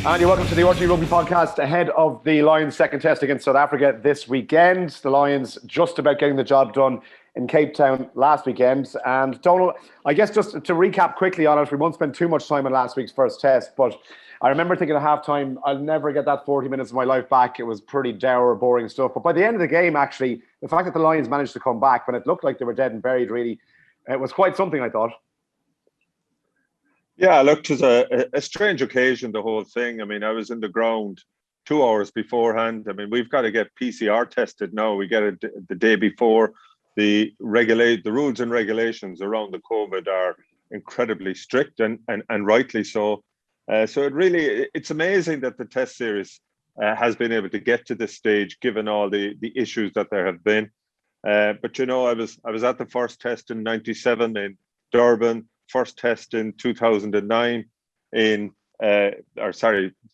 And you're welcome to the RTÉ Rugby Podcast ahead of the Lions' second test against South Africa this weekend. The Lions just about getting the job done in Cape Town last weekend. And Donal, I guess just to recap quickly on it, we won't spend too much time on last week's first test, but I remember thinking at halftime, I'll never get that 40 minutes of my life back. It was pretty dour, boring stuff. But by the end of the game, actually, the fact that the Lions managed to come back when it looked like they were dead and buried, really, it was quite something, I thought. Yeah, look, it was a strange occasion, the whole thing. I mean, I was in the ground 2 hours beforehand. I mean, we've got to get PCR tested now. We get it the day before. The rules and regulations around the COVID are incredibly strict and rightly so. So it's amazing that the test series has been able to get to this stage, given all the issues that there have been. But I was at the first test in '97 in Durban. First test in 2009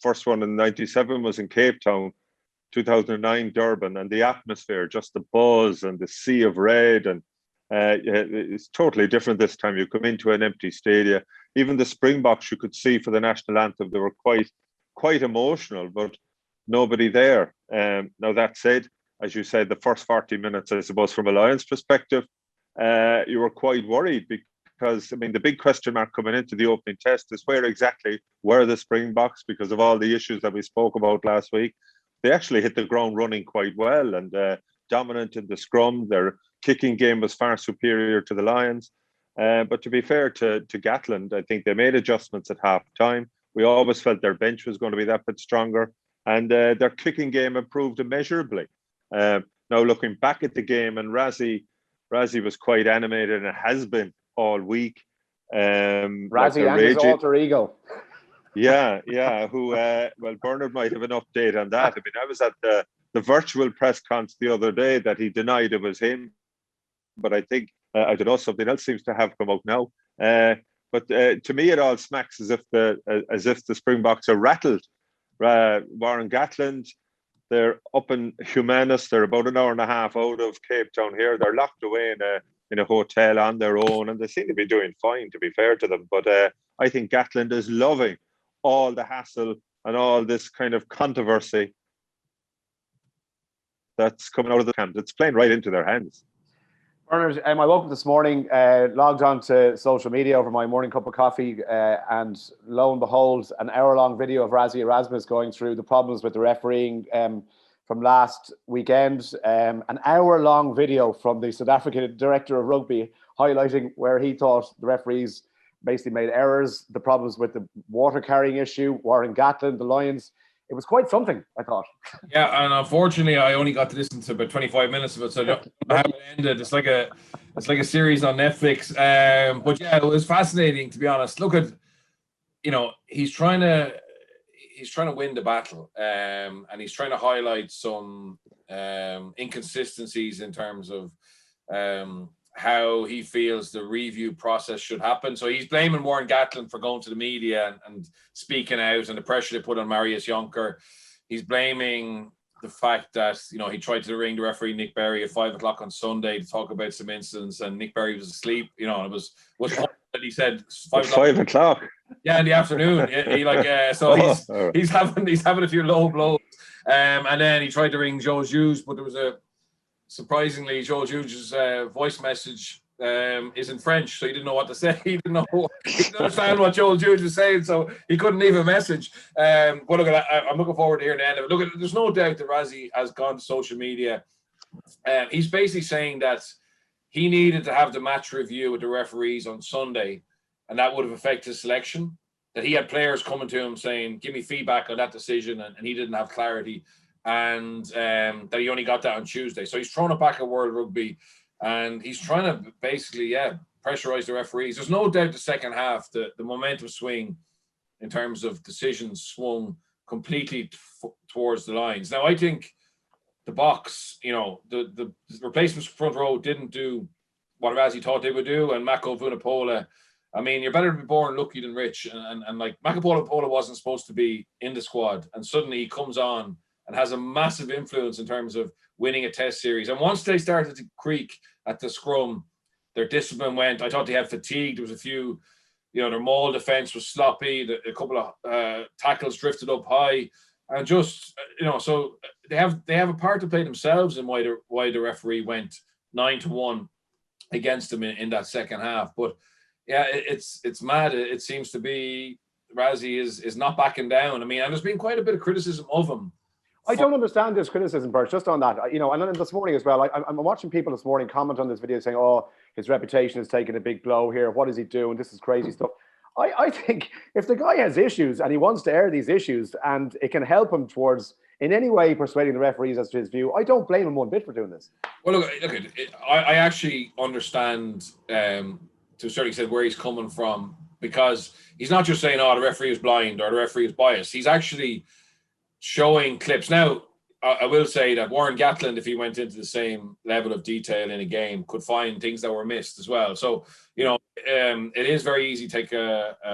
first one in '97 was in Cape Town, 2009 Durban, and the atmosphere, just the buzz and the sea of red, and it's totally different this time. You come into an empty stadium. Even the Springboks you could see for the national anthem, they were quite emotional, but nobody there. Now that said, as you said, the first 40 minutes, I suppose, from a Lions perspective, you were quite worried because, I mean, the big question mark coming into the opening test is where exactly were the Springboks, because of all the issues that we spoke about last week. They actually hit the ground running quite well and dominant in the scrum. Their kicking game was far superior to the Lions. But to be fair to Gatland, I think they made adjustments at half time. We always felt their bench was going to be that bit stronger, and their kicking game improved immeasurably. Now, looking back at the game, and Rassie was quite animated and has been all week. Rassie and his alter ego. Yeah. Who? Well, Bernard might have an update on that. I mean, I was at the virtual press conference the other day that he denied it was him, but I think I don't know, something else seems to have come out now. But to me, it all smacks as if the Springboks are rattled. Warren Gatland, they're up in Humanis. They're about an hour and a half out of Cape Town here. They're locked away in a hotel on their own, and they seem to be doing fine, to be fair to them. But I think Gatland is loving all the hassle and all this kind of controversy that's coming out of the camp. It's playing right into their hands. Bernard, I woke up this morning, logged on to social media over my morning cup of coffee, and lo and behold, an hour-long video of Rassie Erasmus going through the problems with the refereeing from last weekend. An hour-long video from the South African director of rugby highlighting where he thought the referees basically made errors, the problems with the water carrying issue, Warren Gatland, the Lions. It was quite something, I thought. Yeah, and unfortunately, I only got to listen to about 25 minutes of it, so I don't know how it ended. It's like a series on Netflix. But yeah, it was fascinating, to be honest. Look at, he's trying to win the battle, and he's trying to highlight some inconsistencies in terms of how he feels the review process should happen. So he's blaming Warren Gatland for going to the media and speaking out, and the pressure they put on Marius Jonker. He's blaming the fact that, he tried to ring the referee Nick Berry at 5:00 on Sunday to talk about some incidents, and Nick Berry was asleep. And it was that he said 5:00. Yeah, in the afternoon. He's having a few low blows. And then he tried to ring Joe Hughes, but there was surprisingly, Joe Hughes' voice message is in French, so he didn't know what to say. He didn't understand what Joe Hughes was saying, so he couldn't leave a message. But look, I'm looking forward to hearing the end of it. Look, there's no doubt that Rassie has gone to social media. He's basically saying that he needed to have the match review with the referees on Sunday, and that would have affected his selection. That he had players coming to him saying, give me feedback on that decision, and he didn't have clarity. And that he only got that on Tuesday. So he's thrown it back at World Rugby, and he's trying to basically, pressurize the referees. There's no doubt the second half, the momentum swing in terms of decisions swung completely towards the Lions. Now, I think the box, the replacements front row didn't do what Rassie thought they would do, and Mako Vunipola, I mean, you're better to be born lucky than rich. And like, Mako Vunipola wasn't supposed to be in the squad, and suddenly he comes on and has a massive influence in terms of winning a test series. And once they started to creak at the scrum, their discipline went. I thought they had fatigue. There was a few their maul defense was sloppy. A couple of tackles drifted up high, and just so they have a part to play themselves in why the referee went 9-1 against them in that second half. But yeah, it's mad. It seems to be Rassie is not backing down. I mean, and there's been quite a bit of criticism of him. I don't understand this criticism, Bert, just on that. And then this morning as well, I'm watching people this morning comment on this video saying, oh, his reputation has taken a big blow here. What is he doing? This is crazy stuff. I think if the guy has issues and he wants to air these issues and it can help him towards in any way persuading the referees as to his view, I don't blame him one bit for doing this. Well, look, I actually understand to a certain extent where he's coming from, because he's not just saying, oh, the referee is blind or the referee is biased. He's actually showing clips. Now, I will say that Warren Gatland, if he went into the same level of detail in a game, could find things that were missed as well. So, it is very easy to take a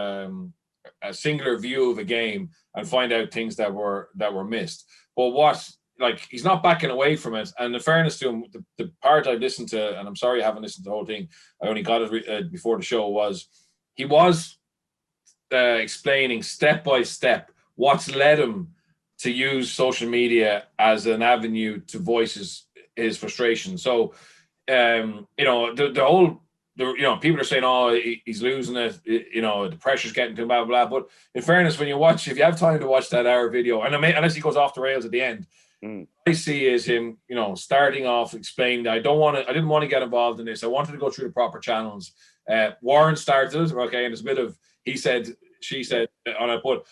singular view of a game and find out things that were missed. But he's not backing away from it. And in fairness to him, the part I've listened to, and I'm sorry I haven't listened to the whole thing, I only got it before the show, was he was explaining step by step what's led him to use social media as an avenue to voice his frustration. So, the whole people are saying, oh, he's losing it, the pressure's getting to him, blah, blah, blah. But in fairness, when if you have time to watch that hour video, and unless he goes off the rails at the end, I see is him, starting off explaining that I didn't want to get involved in this. I wanted to go through the proper channels. Warren started it, okay, and there's a bit of he said, she said on it, but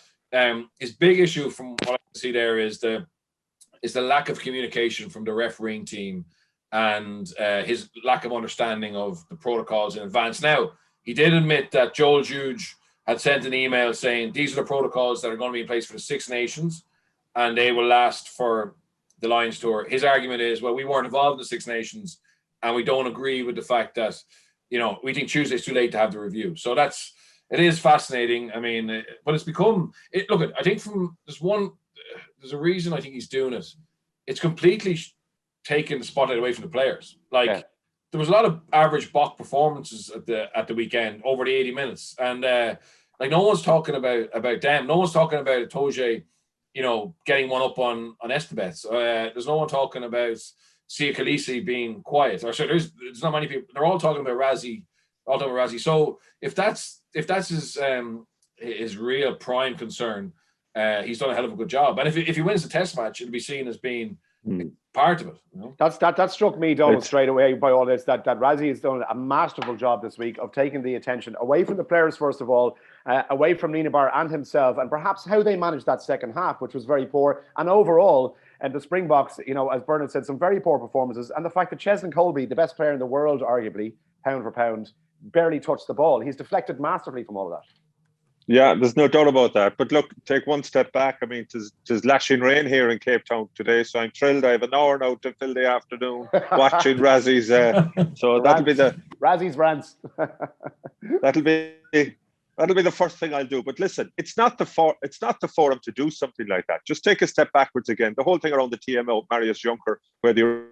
his big issue from what I can see there is the lack of communication from the refereeing team and his lack of understanding of the protocols in advance. Now, he did admit that Joel Juge had sent an email saying these are the protocols that are going to be in place for the Six Nations and they will last for the Lions Tour. His argument is, well, we weren't involved in the Six Nations and we don't agree with the fact that, we think Tuesday's too late to have the review. So it is fascinating. I mean, but it's become look. I think there's a reason I think he's doing it. It's completely taken the spotlight away from the players. There was a lot of average Bok performances at the weekend over the 80 minutes, and no one's talking about them. No one's talking about Toje, getting one up on Estebets. There's no one talking about Sia Khaleesi being quiet. Or so there's not many people. They're all talking about Rassie. So if that's his real prime concern, he's done a hell of a good job. And if he wins the test match, it'll be seen as being part of it. That struck me, Donal, straight away by all this, that Rassie has done a masterful job this week of taking the attention away from the players, first of all, away from Nina Barr and himself, and perhaps how they managed that second half, which was very poor. And overall, and the Springboks, as Bernard said, some very poor performances. And the fact that Cheslin Colby, the best player in the world, arguably, pound for pound, barely touched the ball. He's deflected masterfully from all of that. Yeah, there's no doubt about that. But look, take one step back. I mean, there's lashing rain here in Cape Town today, so I'm thrilled. I have an hour now to fill the afternoon watching Rassie's. So that'll be the Rassie's rants. that'll be the first thing I'll do. But listen, it's not the forum to do something like that. Just take a step backwards again. The whole thing around the TMO, Marius Juncker, where the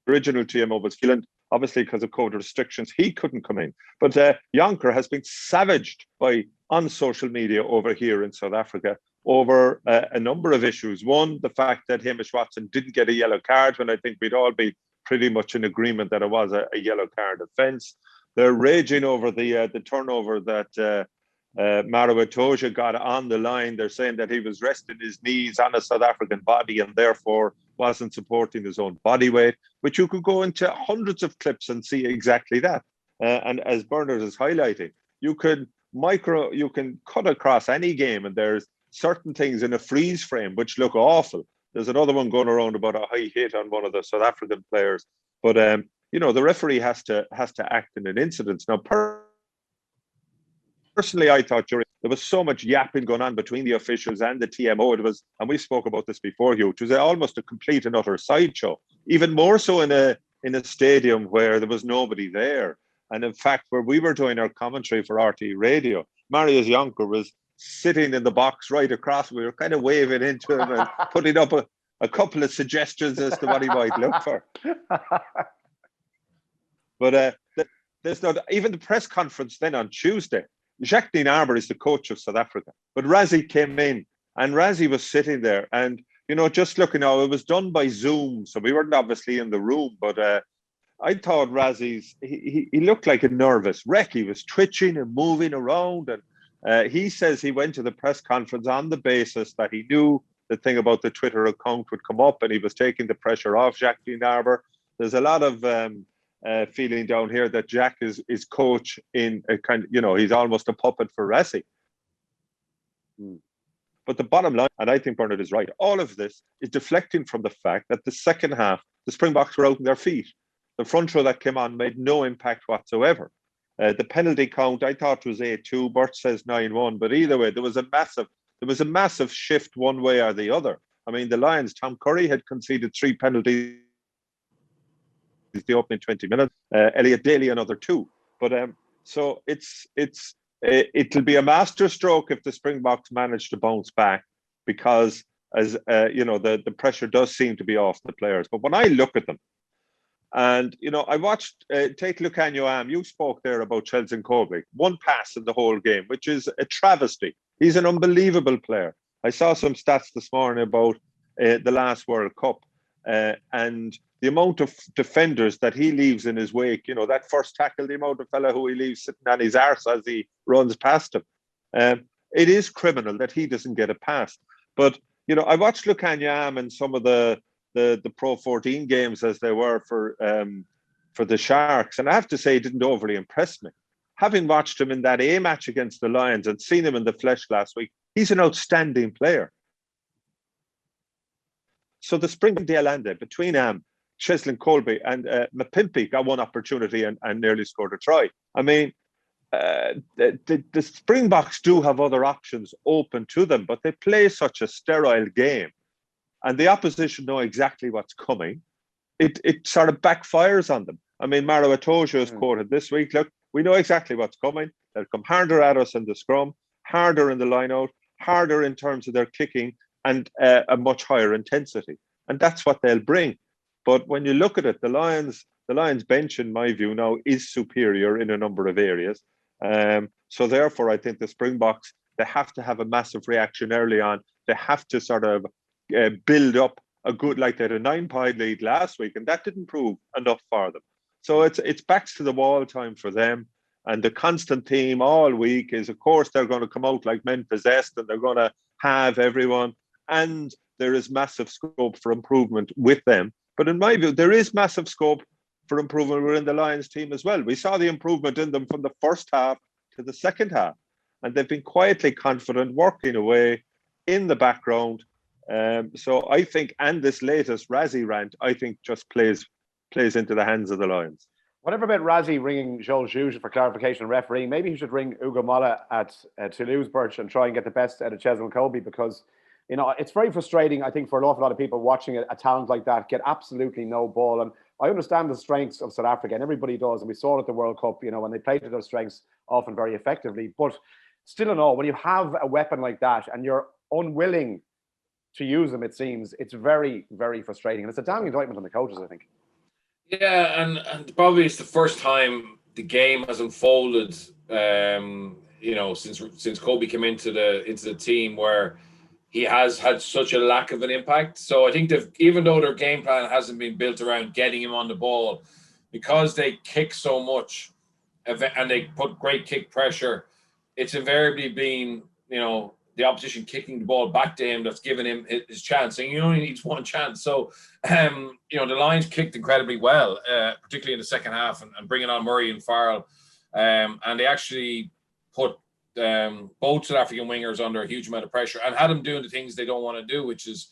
original TMO was feeling. Obviously, because of COVID restrictions, he couldn't come in. But Jonker has been savaged on social media over here in South Africa over a number of issues. One, the fact that Hamish Watson didn't get a yellow card, when I think we'd all be pretty much in agreement that it was a yellow card offence. They're raging over the turnover that Maro Itoje got on the line. They're saying that he was resting his knees on a South African body and therefore wasn't supporting his own body weight, but you could go into hundreds of clips and see exactly that. And as Bernard is highlighting, you can cut across any game and there's certain things in a freeze frame which look awful. There's another one going around about a high hit on one of the South African players. But, the referee has to act in an incident. Now, personally, I thought there was so much yapping going on between the officials and the TMO. It was, and we spoke about this before, Hugh, it was almost a complete and utter sideshow. Even more so in a stadium where there was nobody there. And in fact, where we were doing our commentary for RTÉ Radio, Marius Jonker was sitting in the box right across. We were kind of waving into him and putting up a couple of suggestions as to what he might look for. But there's not even the press conference then on Tuesday. Jackman Arbor is the coach of South Africa, but Rassie came in and Rassie was sitting there and, just looking out, it was done by Zoom. So we weren't obviously in the room, but I thought Rassie's, he looked like a nervous wreck. He was twitching and moving around. And he says he went to the press conference on the basis that he knew the thing about the Twitter account would come up and he was taking the pressure off Jackman Arbor. There's a lot of feeling down here that Jack is coach in a kind of, he's almost a puppet for Rassie. But the bottom line, and I think Bernard is right, all of this is deflecting from the fact that the second half, the Springboks were out on their feet. The front row that came on made no impact whatsoever. The penalty count, I thought was 8-2. Bert says 9-1. But either way, there was a massive shift one way or the other. I mean, the Lions, Tom Curry had conceded 3 penalties the opening 20 minutes. Elliot Daly another 2. But so it'll be a masterstroke if the Springboks manage to bounce back, because as the pressure does seem to be off the players. But when I look at them, and I watched take Lukhanyo Am. You spoke there about Chelsea Colby. 1 pass in the whole game, which is a travesty. He's an unbelievable player. I saw some stats this morning about the last World Cup and the amount of defenders that he leaves in his wake. That first tackle, the amount of fella who he leaves sitting on his arse as he runs past him. It is criminal that he doesn't get a pass. But I watched Lukhanyo Am and some of the Pro 14 games as they were for the Sharks, and I have to say, it didn't overly impress me. Having watched him in that A match against the Lions and seen him in the flesh last week, he's an outstanding player. So the Springdale Ande between Cheslin Colby and Mapimpi got one opportunity and nearly scored a try. I mean, the Springboks do have other options open to them, but they play such a sterile game. And the opposition know exactly what's coming. It sort of backfires on them. I mean, Maro Itoje is quoted this week, look, we know exactly what's coming. They'll come harder at us in the scrum, harder in the line-out, harder in terms of their kicking, and a much higher intensity. And that's what they'll bring. But when you look at it, the Lions bench, in my view now, is superior in a number of areas. So therefore, I think the Springboks, they have to have a massive reaction early on. They have to sort of build up a good, like they had a 9-point lead last week, and that didn't prove enough for them. So it's backs to the wall time for them. And the constant theme all week is, of course, they're going to come out like men possessed and they're going to have everyone. And there is massive scope for improvement with them. But in my view, there is massive scope for improvement within the Lions team as well. We saw the improvement in them from the first half to the second half. And they've been quietly confident, working away in the background. So I think, and this latest Rassie rant, I think just plays into the hands of the Lions. Whatever about Rassie ringing Joel Juge for clarification and refereeing, maybe he should ring Ugo Molla at Toulouse, Birch, and try and get the best out of Cheslin Colby, because it's very frustrating, I think, for an awful lot of people watching a talent like that get absolutely no ball. And I understand the strengths of South Africa, and everybody does, and we saw it at the World Cup, when they played to those strengths often very effectively. But still in all, when you have a weapon like that and you're unwilling to use them, it seems, it's very, very frustrating. And it's a damning indictment on the coaches, I think. Yeah, and probably it's the first time the game has unfolded, since Colby came into the team, where he has had such a lack of an impact. So I think even though their game plan hasn't been built around getting him on the ball, because they kick so much and they put great kick pressure, it's invariably been, the opposition kicking the ball back to him that's given him his chance. And he only needs one chance. So, the Lions kicked incredibly well, particularly in the second half, and bringing on Murray and Farrell. And they actually put both South African wingers under a huge amount of pressure and had them doing the things they don't want to do, which is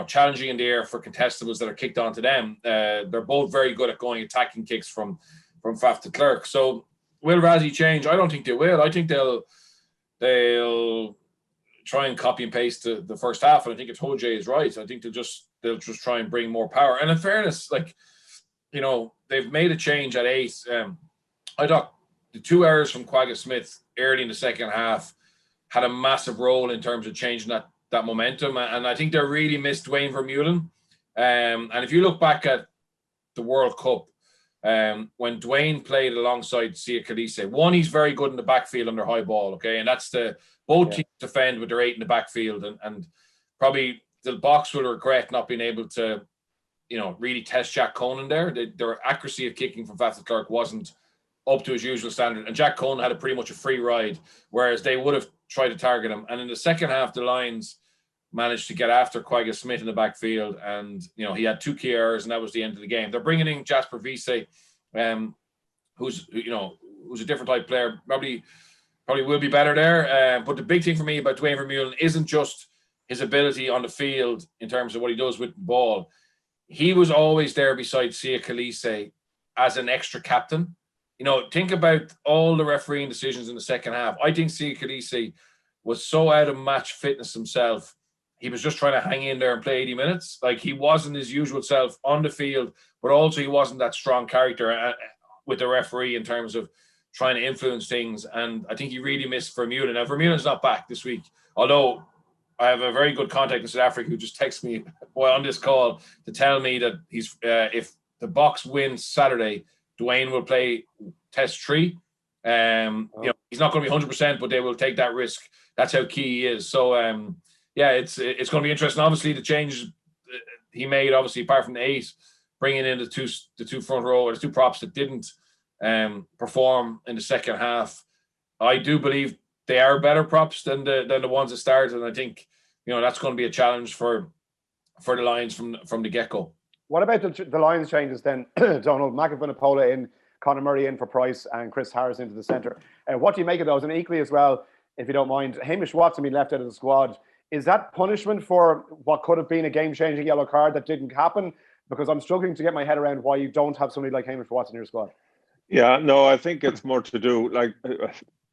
challenging in the air for contestables that are kicked onto them. They're both very good at going attacking kicks from Faf to Clerk. So will Rassie change? I don't think they will. I think they'll try and copy and paste the first half, and I think Itoje is right. I think they'll just try and bring more power. And in fairness, they've made a change at 8. I thought the 2 errors from Quagga Smith early in the second half had a massive role in terms of changing that momentum. And I think they really missed Dwayne Vermeulen. And if you look back at the World Cup, when Dwayne played alongside Sia Khaleesi, one, he's very good in the backfield under high ball, okay? And that's both teams defend with their 8 in the backfield, and probably the Boks will regret not being able to, really test Jack Conan there. Their accuracy of kicking from Faffel Clark wasn't up to his usual standard, and Jack Conan had pretty much a free ride, whereas they would have tried to target him. And in the second half, the Lions managed to get after Quagga Smith in the backfield, and he had 2 key errors, and that was the end of the game. They're bringing in Jasper Wiese, who's a different type player, probably will be better there. But the big thing for me about Dwayne Vermeulen isn't just his ability on the field in terms of what he does with the ball. He was always there beside Sia Khaleesi as an extra captain. Think about all the refereeing decisions in the second half. I think Sia Khaleesi was so out of match fitness himself. He was just trying to hang in there and play 80 minutes. Like, he wasn't his usual self on the field, but also he wasn't that strong character with the referee in terms of trying to influence things. And I think he really missed Vermeulen. Now, Vermeulen's not back this week, although I have a very good contact in South Africa who just texted me while on this call to tell me that he's if the Boks win Saturday, Dwayne will play Test 3. He's not going to be 100%, but they will take that risk. That's how key he is. So, it's going to be interesting. Obviously, the changes he made, obviously, apart from the 8, bringing in the two front row, or the 2 props that didn't perform in the second half. I do believe they are better props than the ones that started, and I think that's going to be a challenge for the Lions from the get-go. What about the Lions changes then? Donald McAvoy in, Conor Murray in for Price, and Chris Harris into the centre. What do you make of those? And equally as well, if you don't mind, Hamish Watson being left out of the squad. Is that punishment for what could have been a game-changing yellow card that didn't happen? Because I'm struggling to get my head around why you don't have somebody like Hamish Watson in your squad. Yeah, no, I think it's more to do, like,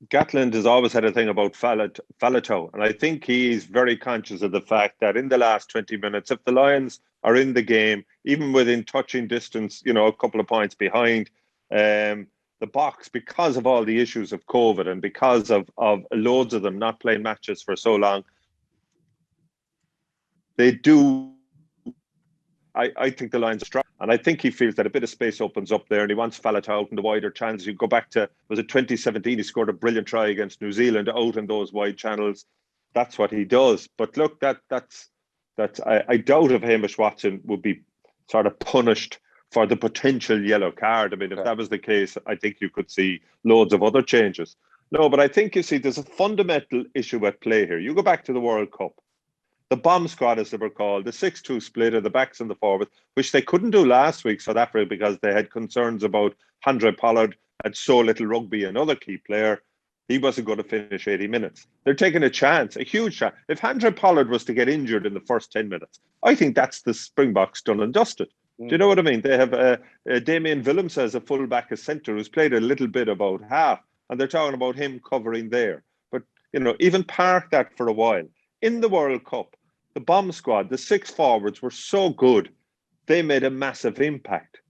Gatland has always had a thing about Faletau, and I think he's very conscious of the fact that in the last 20 minutes, if the Lions are in the game, even within touching distance, a couple of points behind, the Boks, because of all the issues of COVID and because of loads of them not playing matches for so long, they do. I think the Lions are strong, and I think he feels that a bit of space opens up there, and he wants Faletau out in the wider channels. You go back to, was it 2017? He scored a brilliant try against New Zealand out in those wide channels. That's what he does. But look, that's I doubt if Hamish Watson would be sort of punished for the potential yellow card. I mean, if that was the case, I think you could see loads of other changes. No, but I think, you see, there's a fundamental issue at play here. You go back to the World Cup. The bomb squad, as they were called, the 6-2 split of the backs and the forwards, which they couldn't do last week, South Africa, because they had concerns about Andre Pollard had so little rugby, another key player. He wasn't going to finish 80 minutes. They're taking a chance, a huge chance. If Andre Pollard was to get injured in the first 10 minutes, I think that's the Springboks done and dusted. Do you know what I mean? They have Damien Willems as a fullback, a centre, who's played a little bit, about half, and they're talking about him covering there. But, even park that for a while. In the World Cup, the bomb squad, the 6 forwards were so good, they made a massive impact.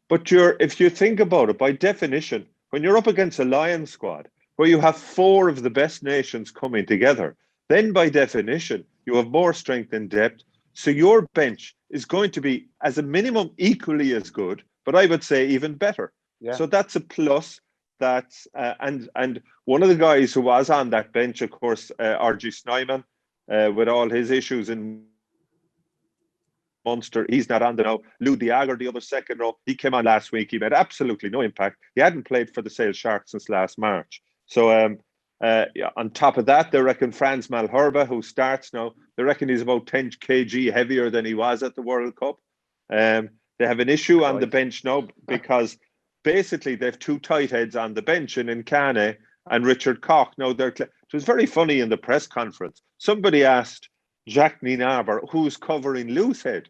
But if you think about it, by definition, when you're up against a Lions squad, where you have 4 of the best nations coming together, then by definition, you have more strength and depth. So your bench is going to be, as a minimum, equally as good, but I would say even better. Yeah. So that's a plus. That's and one of the guys who was on that bench, of course, R.G. Snyman, with all his issues in Munster, he's not on there now. Lou Diager, the other second row, he came on last week. He made absolutely no impact. He hadn't played for the Sale Sharks since last March. So on top of that, they reckon Franz Malherbe, who starts now, they reckon he's about 10 kg heavier than he was at the World Cup. They have an issue on the bench now because basically they have 2 tight heads on the bench, in Nkane and Richard Koch. Now, it was very funny in the press conference. Somebody asked Jack Nienaber who's covering Loosehead,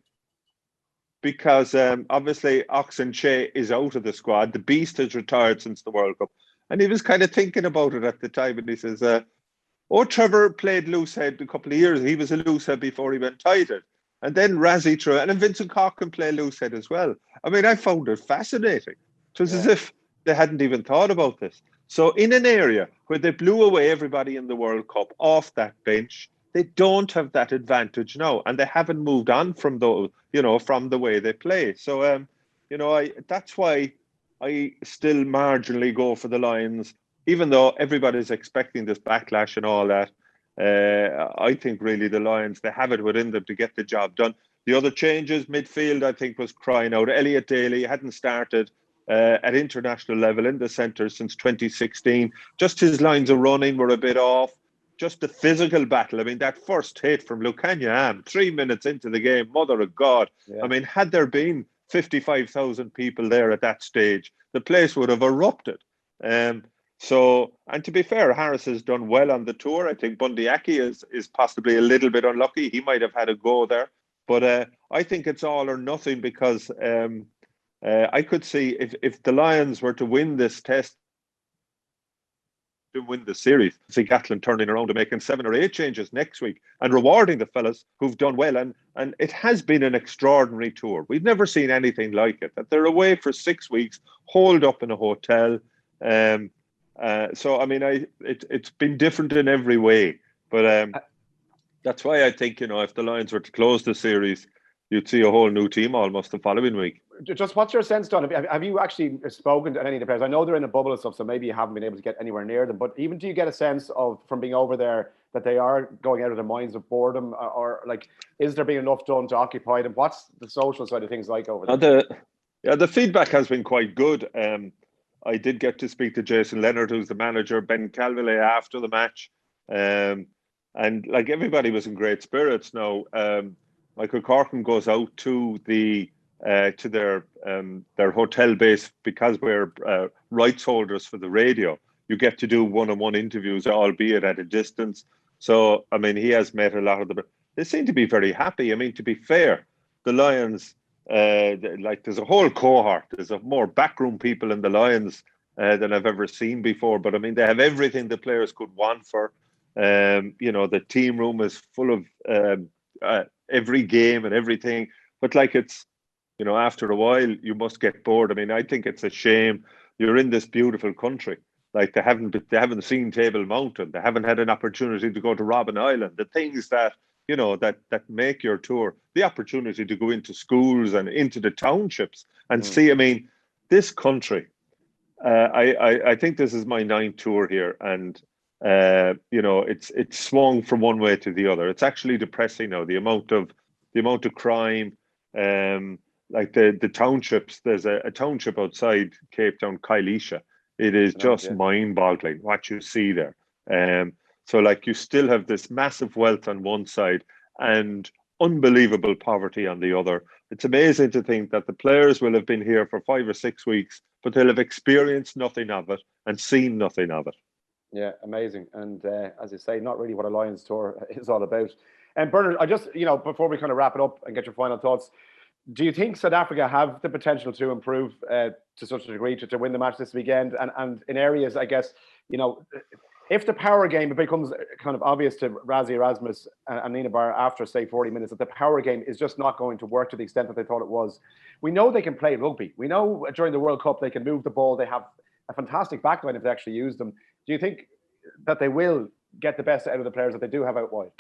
because obviously Oxenche is out of the squad. The Beast has retired since the World Cup. And he was kind of thinking about it at the time, and he says, Trevor played loosehead a couple of years. He was a loosehead before he went tighthead. And then Rassie threw, and then Vincent Koch can play loosehead as well. I mean, I found it fascinating. It was as if they hadn't even thought about this. So in an area where they blew away everybody in the World Cup off that bench, they don't have that advantage now, and they haven't moved on from those, from the way they play. So, that's why I still marginally go for the Lions, even though everybody's expecting this backlash and all that. I think really the Lions, they have it within them to get the job done. The other changes, midfield, I think was crying out. Elliot Daly hadn't started at international level in the centre since 2016. Just his lines of running were a bit off. Just the physical battle. I mean, that first hit from Lukanyam, 3 minutes into the game, mother of God. Yeah. I mean, had there been 55,000 people there at that stage, the place would have erupted. So, and to be fair, Harris has done well on the tour. I think Bundyaki is possibly a little bit unlucky. He might have had a go there. But I think it's all or nothing, because I could see if the Lions were to win this test, to win the series, I see Gatland turning around and making 7 or 8 changes next week and rewarding the fellas who've done well. And it has been an extraordinary tour. We've never seen anything like it, that they're away for 6 weeks, holed up in a hotel. So, I mean, it's been different in every way. But that's why I think, if the Lions were to close the series, you'd see a whole new team almost the following week. Just what's your sense, Don? Have you actually spoken to any of the players? I know they're in a bubble and stuff, so maybe you haven't been able to get anywhere near them. But even do you get a sense of, from being over there, that they are going out of their minds of boredom, or like, is there being enough done to occupy them? What's the social side of things like over there? The feedback has been quite good. I did get to speak to Jason Leonard, who's the manager, Ben Calvillet, after the match. And like, everybody was in great spirits now. Michael Corkin goes out to their hotel base, because we're rights holders for the radio. You get to do one-on-one interviews, albeit at a distance. So, I mean, he has met a lot of them. They seem to be very happy. I mean, to be fair, the Lions, there's a whole cohort. There's more backroom people in the Lions than I've ever seen before. But I mean, they have everything the players could want for. The team room is full of every game and everything. But like, it's, after a while, you must get bored. I mean, I think it's a shame. You're in this beautiful country. Like, they haven't seen Table Mountain. They haven't had an opportunity to go to Robben Island. The things that, that make your tour, the opportunity to go into schools and into the townships and see. I mean, this country, I think this is my 9th tour here, and it's swung from one way to the other. It's actually depressing now, the amount of crime. Like the townships, there's a township outside Cape Town, Kailisha. It is just mind-boggling what you see there. So, like, you still have this massive wealth on one side and unbelievable poverty on the other. It's amazing to think that the players will have been here for 5 or 6 weeks, but they'll have experienced nothing of it and seen nothing of it. Yeah, amazing. And as you say, not really what a Lions tour is all about. And Bernard, I just, before we kind of wrap it up and get your final thoughts, do you think South Africa have the potential to improve to such a degree to win the match this weekend? And in areas, I guess, if the power game, it becomes kind of obvious to Rassie Erasmus and Nina Bar after, say, 40 minutes, that the power game is just not going to work to the extent that they thought it was. We know they can play rugby. We know during the World Cup they can move the ball. They have a fantastic backline if they actually use them. Do you think that they will get the best out of the players that they do have out wide?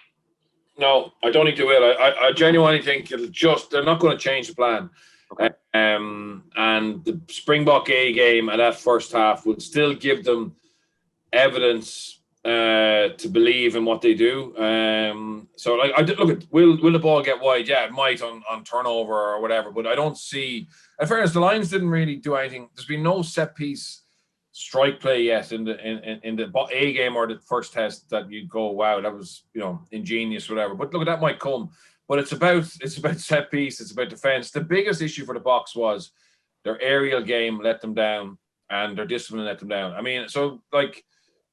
No, I don't think they will. I genuinely think they're not going to change the plan. Okay. And the Springbok A game at that first half would still give them evidence to believe in what they do. So, like, will the ball get wide? Yeah, it might on turnover or whatever. But I don't see. In fairness, the Lions didn't really do anything. There's been no set piece strike play yet in the A game or the first test that you go, wow, that was ingenious, whatever. But look, that might come. But it's about set piece, it's about defense. The biggest issue for the Boks was their aerial game let them down and their discipline let them down. I mean, so, like,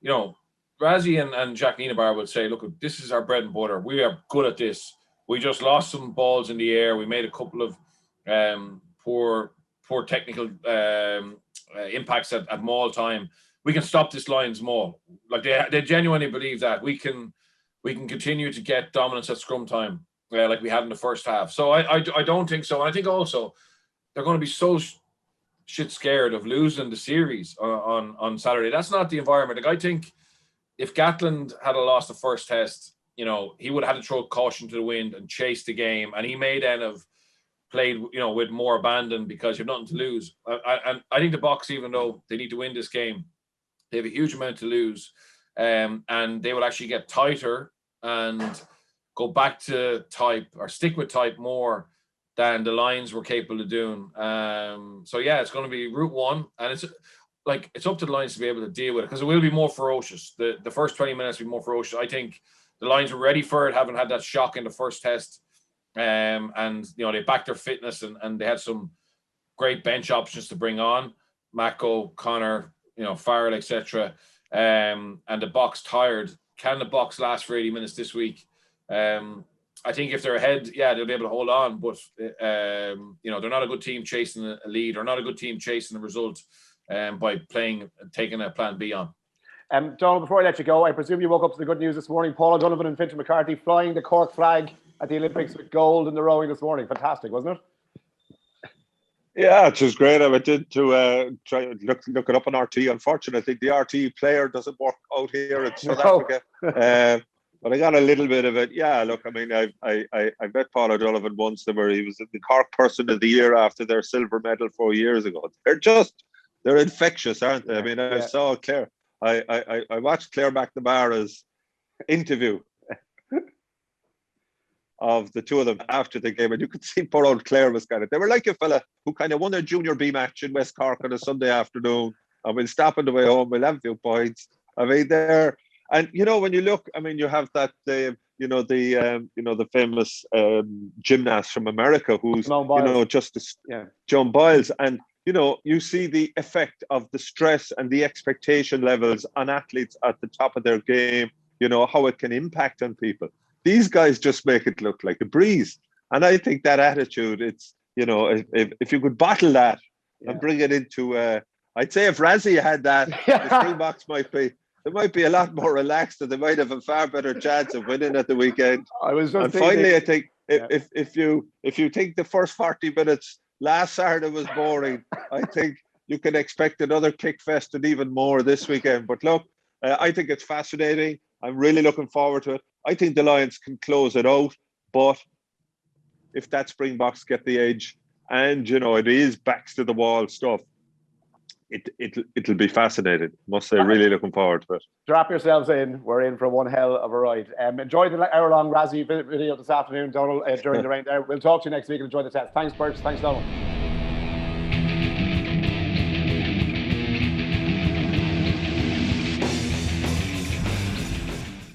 Rassie and Jack Nienaber would say, look, this is our bread and butter. We are good at this. We just lost some balls in the air. We made a couple of poor technical impacts at maul time. We can stop this Lions maul. Like, they genuinely believe that we can continue to get dominance at scrum time, like we had in the first half. So I don't think so. And I think also they're going to be so shit scared of losing the series on Saturday. That's not the environment. Like, I think if Gatland had lost the first test, he would have had to throw caution to the wind and chase the game. And he may then have played, you know, with more abandon because you've nothing to lose. And I think the Boks, even though they need to win this game, they have a huge amount to lose, and they will actually get tighter and go back to type or stick with type more than the Lions were capable of doing. So yeah, it's going to be route one, and it's up to the Lions to be able to deal with it, because it will be more ferocious. The first 20 minutes will be more ferocious. I think the Lions were ready for it, having had that shock in the first test. And you know, they backed their fitness, and they had some great bench options to bring on. Mako, Connor, you know, Farrell, etc. And the Boks tired. Can the Boks last for 80 minutes this week? I think if they're ahead, yeah, they'll be able to hold on. But you know, they're not a good team chasing a lead, or not a good team chasing the result by taking a plan B on. Donal, before I let you go, I presume you woke up to the good news this morning. Paul O'Donovan and Fintan McCarthy flying the Cork flag at the Olympics with gold in the rowing this morning. Fantastic, wasn't it? Yeah, it was great. I went in to try and look it up on RTÉ. Unfortunately, the RTÉ player doesn't work out here in South Africa. But I got a little bit of it. Yeah, look, I mean, I met Paul O'Donovan once. He was the Cork Person of the Year after their silver medal 4 years ago. They're infectious, aren't they? I mean, I saw Claire. I watched Claire McNamara's interview of the two of them after the game, and you could see poor old Claire was they were like a fella who kind of won a junior B match in West Cork on a Sunday afternoon, and we'll stop on the way home, we'll have a few points. I mean, and you know, when you look, I mean, you have that the famous gymnast from America who's Joan Biles, and you know, you see the effect of the stress and the expectation levels on athletes at the top of their game, you know, how it can impact on people. These guys just make it look like a breeze. And I think that attitude, it's, you know, if you could bottle that and bring it into, I'd say if Rassie had that, the Springboks might be a lot more relaxed, and they might have a far better chance of winning at the weekend. Finally, I think if you think the first 40 minutes last Saturday was boring, I think you can expect another kick fest and even more this weekend. But look, I think it's fascinating. I'm really looking forward to it. I think the Lions can close it out, but if that Springboks get the edge, and you know, it is backs to the wall stuff, it'll be fascinating. Must say, really looking forward to it. Strap yourselves in. We're in for one hell of a ride. Enjoy the hour-long Rassie video this afternoon, Donal, during the rain there. We'll talk to you next week and enjoy the test. Thanks, Birch. Thanks, Donal.